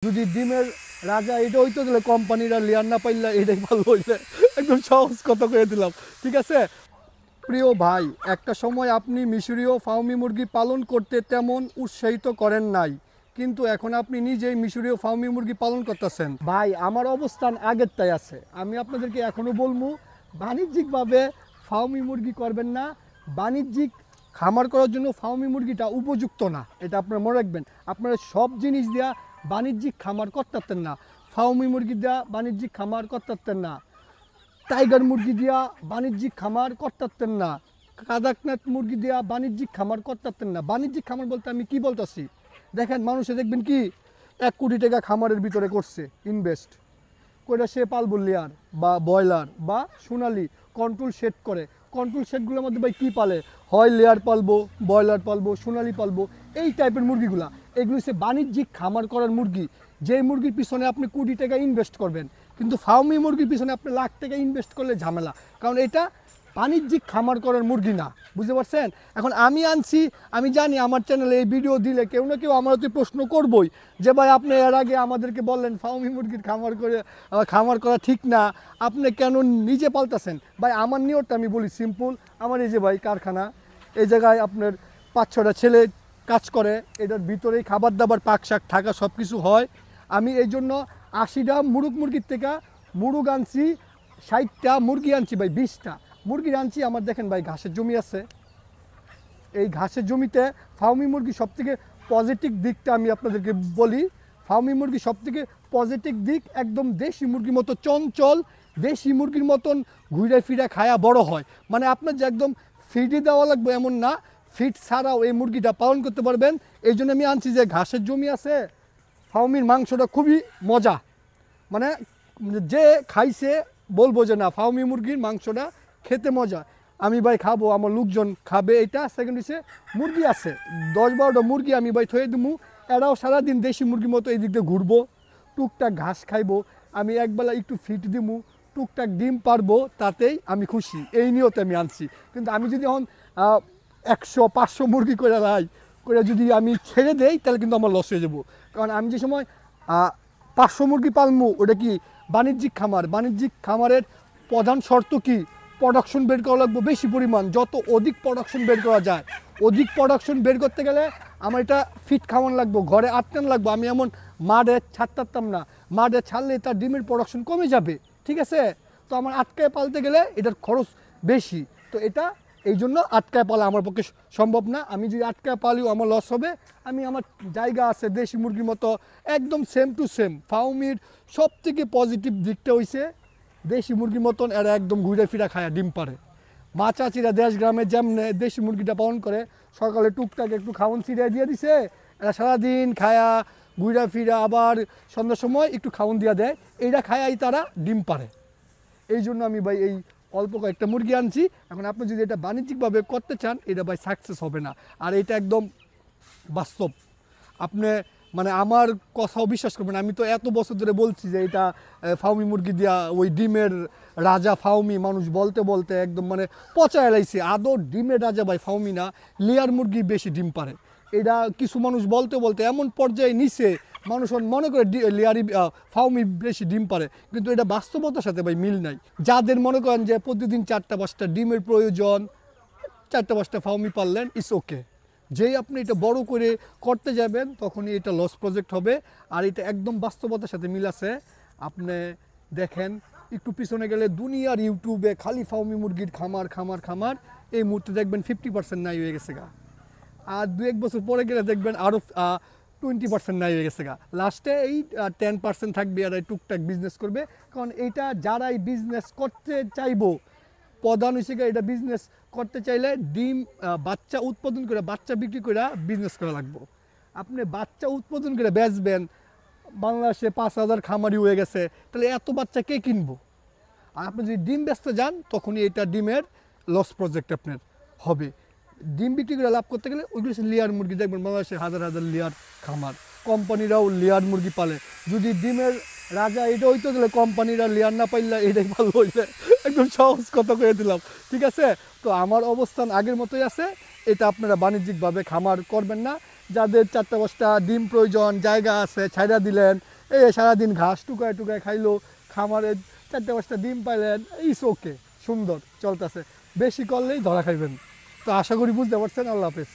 যদি ডিমের রাজা এটা হইতো তাহলে কোম্পানিরা লেয়ার না পাইলে এটাই ভালো হইলে একদম সহজ কথা করে দিলাম। ঠিক আছে প্রিয় ভাই, একটা সময় আপনি মিশরীয় ফার্মি মুরগি পালন করতে তেমন উৎসাহিত করেন নাই, কিন্তু এখন আপনি নিজেই মিশরীয় ফার্মি মুরগি পালন করতেছেন। ভাই আমার অবস্থান আগেরটাই আছে। আমি আপনাদেরকে এখনও বলবো বাণিজ্যিকভাবে ফার্মি মুরগি করবেন না। বাণিজ্যিক খামার করার জন্য ফার্মি মুরগিটা উপযুক্ত না, এটা আপনারা মনে রাখবেন। আপনারা সব জিনিস দেওয়া বাণিজ্যিক খামার করতেন না। ফার্মি মুরগি দেওয়া বাণিজ্যিক খামার করতেন না। টাইগার মুরগি দিয়া বাণিজ্যিক খামার করতেন না। কাদাকনাথ মুরগি দিয়া বাণিজ্যিক খামার করতেন না। বাণিজ্যিক খামার বলতে আমি কি বলতেছি দেখেন, মানুষে দেখবেন কি 1 কোটি টাকা খামারের ভিতরে করছে ইনভেস্ট করে, সে পালবো লেয়ার বা ব্রয়লার বা সোনালি কন্ট্রোল শেড করে। কন্ট্রোল শেডগুলোর মধ্যে ভাই কী পালে, হয় লেয়ার পালবো, ব্রয়লার পালবো, সোনালি পালবো, এই টাইপের মুরগিগুলা। এগুলো হচ্ছে বাণিজ্যিক খামার করার মুরগি। যেই মুরগির পিছনে আপনি কোটি টাকা ইনভেস্ট করবেন, কিন্তু ফার্মি মুরগির পিছনে আপনি লাখ টাকা ইনভেস্ট করলে ঝামেলা, কারণ এটা বাণিজ্যিক খামার করার মুরগি না। বুঝতে পারছেন? এখন আমি আনছি, আমি জানি আমার চ্যানেলে এই ভিডিও দিলে কেউ না কেউ আমার হতে প্রশ্ন করবই যে ভাই আপনি এর আগে আমাদেরকে বললেন ফার্মি মুরগির খামার করা ঠিক না, আপনি কেন নিজে পালতেছেন? ভাই আমার নিয়তটা আমি বলি সিম্পল। আমার এই যে ভাই কারখানা, এই জায়গায় আপনার 5-6টা ছেলে কাজ করে, এটার ভিতরেই খাবার দাবার পাক শাক থাকা সব কিছু হয়। আমি এই জন্য 80টা মুরগির থেকে মুরগ আনছি, 60টা মুরগি আনছি ভাই, 20টা মুরগি আনছি। আমার দেখেন ভাই ঘাসের জমি আছে, এই ঘাসের জমিতে ফার্মি মুরগি সবথেকে পজিটিভ দিকটা আমি আপনাদেরকে বলি। ফার্মি মুরগি সবথেকে পজিটিভ দিক, একদম দেশি মুরগির মতো চঞ্চল, দেশি মুরগির মতন ঘুরে ফিরে খায়া বড় হয়। মানে আপনার যে একদম ফিডই দেওয়া লাগবে এমন না, ফিড ছাড়াও এই মুরগিটা পালন করতে পারবেন। এই জন্য আমি আনছি যে ঘাসের জমি আছে। ফার্মির মাংসটা খুবই মজা, মানে যে খাইছে বলবো যে না ফার্মি মুরগির মাংসটা খেতে মজা। আমি ভাই খাবো, আমার লোকজন খাবে। এটা সেকেন্ড হচ্ছে মুরগি আছে 10-12টা মুরগি আমি ভাই থয়ে দেবো। এরাও সারাদিন দেশি মুরগির মতো এই দিক দিয়ে ঘুরবো, টুকটাক ঘাস খাইবো, আমি একবেলা একটু ফিট দিবো, টুকটাক ডিম পারবো, তাতেই আমি খুশি। এই নিয়তে আমি আনছি। কিন্তু আমি যদি এখন 100-500 মুরগি করে যদি আমি ছেড়ে দেই তাহলে কিন্তু আমার লস হয়ে যাবো। কারণ আমি যে সময় 500 মুরগি পালমু, ওটা কি বাণিজ্যিক খামার। বাণিজ্যিক খামারের প্রধান শর্ত কি, প্রোডাকশন বের করা লাগবে বেশি পরিমাণ। যত অধিক প্রোডাকশন বের করা যায়, অধিক প্রোডাকশন বের করতে গেলে আমার এটা ফিট খাওয়ান লাগবো, ঘরে আটকান লাগবো। আমি এমন মাঠে ছাড়তাম না, মাঠে ছাড়লে তার ডিমের প্রোডাকশন কমে যাবে। ঠিক আছে, তো আমার আটকায় পালতে গেলে এটার খরচ বেশি। তো এটা এই জন্য আটকায় পালা আমার পক্ষে সম্ভব না। আমি যদি আটকায় পালিও আমার লস হবে। আমি আমার জায়গা আছে দেশি মুরগির মতো, একদম সেম টু সেম। ফার্মির সব থেকে পজিটিভ দিকটা হইছে দেশি মুরগির মতন এরা একদম ঘুরে ফিরা খায়, ডিম পারে। মা চাচিরা দেশ গ্রামে যেমনে দেশি মুরগিটা পালন করে, সকালে টুকটাক একটু খাওয়ান ছিটিয়ে দিয়ে দিছে, এরা সারাদিন খায়া ঘুরা ফিরা, আবার সন্ধ্যার সময় একটু খাওয়ান দিয়া দেয়, এইটা খায়াই তারা ডিম পারে। এই জন্য আমি ভাই এই অল্প কয়েকটা মুরগি আনছি। এখন আপনি যদি এটা বাণিজ্যিকভাবে করতে চান, এটা ভাই সাকসেস হবে না। আর এটা একদম বাস্তব। আপনি মানে আমার কথাও বিশ্বাস করবেন, আমি তো এত বছর ধরে বলছি যে এটা ফার্মি মুরগি দিয়া ওই ডিমের রাজা ফার্মি, মানুষ বলতে বলতে একদম মানে পচা এলাইছে। আদৌ ডিমের রাজা ভাই ফার্মি না, লেয়ার মুরগি বেশি ডিম পারে। এটা কিছু মানুষ বলতে বলতে এমন পর্যায়ে নিছে, মানুষ মনে করে লেয়ারি ফার্মি বেশি ডিম পারে, কিন্তু এটা বাস্তবতার সাথে ভাই মিল নাই। যাদের মনে করেন যে প্রতিদিন 4টা-5টা ডিমের প্রয়োজন, 4টা-5টা ফার্মি পারলেন, ইটস ওকে। যেই আপনি এটা বড় করে করতে যাবেন তখনই এটা লস প্রজেক্ট হবে। আর এটা একদম বাস্তবতার সাথে মিল আছে। আপনি দেখেন একটু পিছনে গেলে দুনিয়ার ইউটিউবে খালি ফার্মি মুরগির খামার, এই মুহূর্তে দেখবেন 50% নাই হয়ে গেছে গা। আর 2-1 বছর পরে গেলে দেখবেন আরও 20% নাই হয়ে গেছে গা। লাস্টে এই 10% থাকবে, আর এই টুকটাক বিজনেস করবে। কারণ এইটা যারাই বিজনেস করতে চাইবো, প্রধান হিসেবে এটা বিজনেস করতে চাইলে ডিম বাচ্চা উৎপাদন করে, বাচ্চা বিক্রি করে বিজনেস করা লাগবে। আপনি বাচ্চা উৎপাদন করে বেচবেন, বাংলাদেশে 5,000 খামারি হয়ে গেছে, তাহলে এত বাচ্চা কে কিনবো? আর আপনি যদি ডিম বেচতে যান তখনই এটা ডিমের লস প্রজেক্ট আপনার হবে। ডিম বিক্রি করে লাভ করতে গেলে ওইগুলো লেয়ার মুরগি দেখবেন, বাংলাদেশে হাজার লেয়ার খামার, কোম্পানিরাও লেয়ার মুরগি পালে। যদি ডিমের রাজা এটা হইতো তাহলে কোম্পানিরা লেয়ার না পাইলে এটাই ভালো হইলে একদম সহজ কথা করে দিলাম। ঠিক আছে, তো আমার অবস্থান আগের মতোই আছে। এটা আপনারা বাণিজ্যিকভাবে খামার করবেন না। যাদের 4টা 5টা ডিম প্রয়োজন, জায়গা আছে, ছাইড়া দিলেন, এই সারাদিন ঘাস টুকায় টুকায় খাইলো, খামারে 4টা 5টা ডিম পাইলেন, ইস ওকে, সুন্দর চলতেছে। বেশি করলেই ধরা খাইবেন। তো আশা করি বুঝতে পারছেন। আল্লাহ হাফেজ।